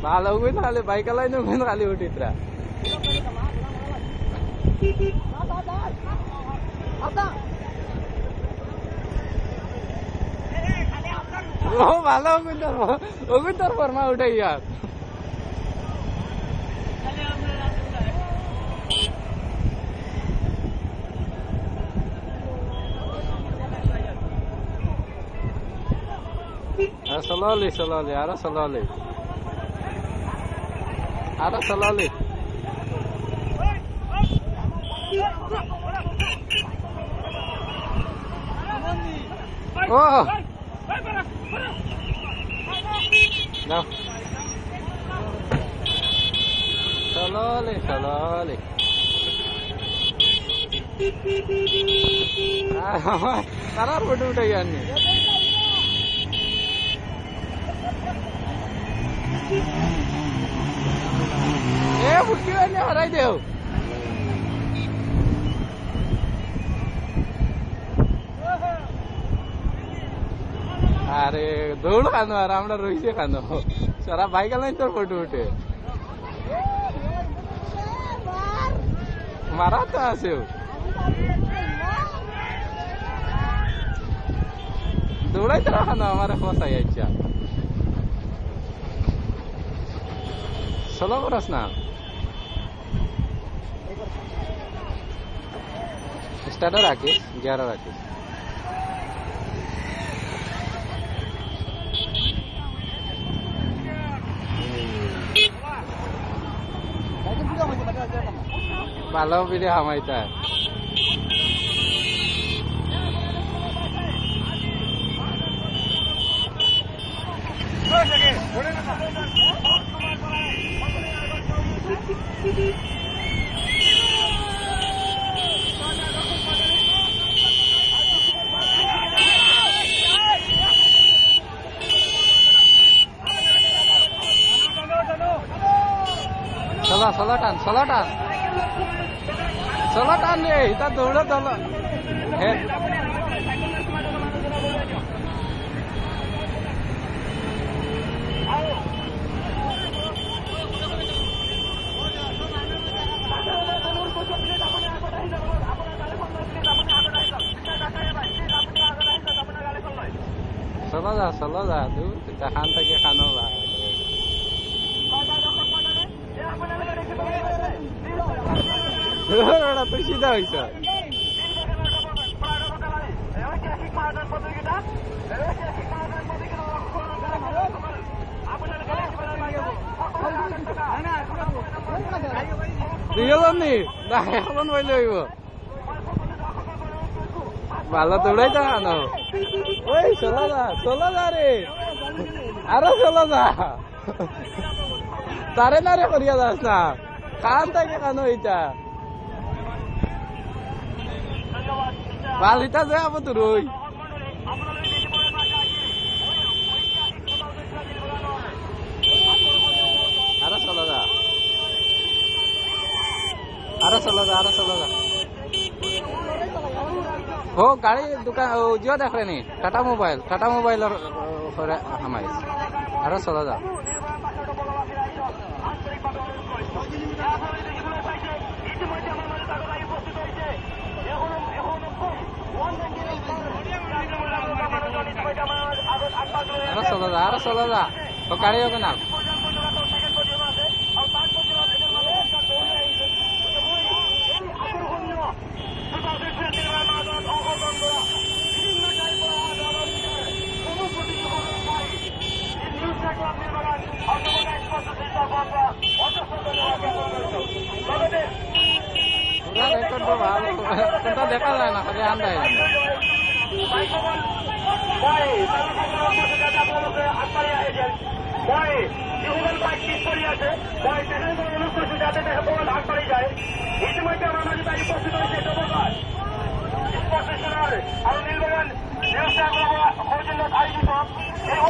ভালো কই খালি বাইক আলাই নো কোন খালি উঠিতরা ও ভালো কই তোর ফরমা উঠাই यार Salali, ara salali. Ara salali. Oh. No. Salali. Tara photo utai ani. Bukti ini harai deu. Are দৌড় খানো আর আমরা রইছে খানো সারা বাইক আলাই তোর ফটো উঠে মারা তো আছে দৌড়াই তো খানো আমার ফসাই আইছা চলো করাস না স্টার্টার রাখিস গিয়ার রাখিস ভালো video হামাইতা Solo tan nih, kita dulu dulu. Solo dah, tuh kita hantar ke Kanola. Orang tu sida isa. Dialan ni, dah kapan boleh ibu? Malah tu lagi tak ano. Woi, solat hari. Arah solat dah. Tare nare korea dah na. Kan tak ke kano ita. Balita saya apa tu Roy? Arah salah. Oh, गाड़ी दुकान जो देख रहे नहीं Tata mobile और हमारे अरे चला जा अरे चला जा तो गाड़ी होगा ना দেখা যায় না খালি আন্দায়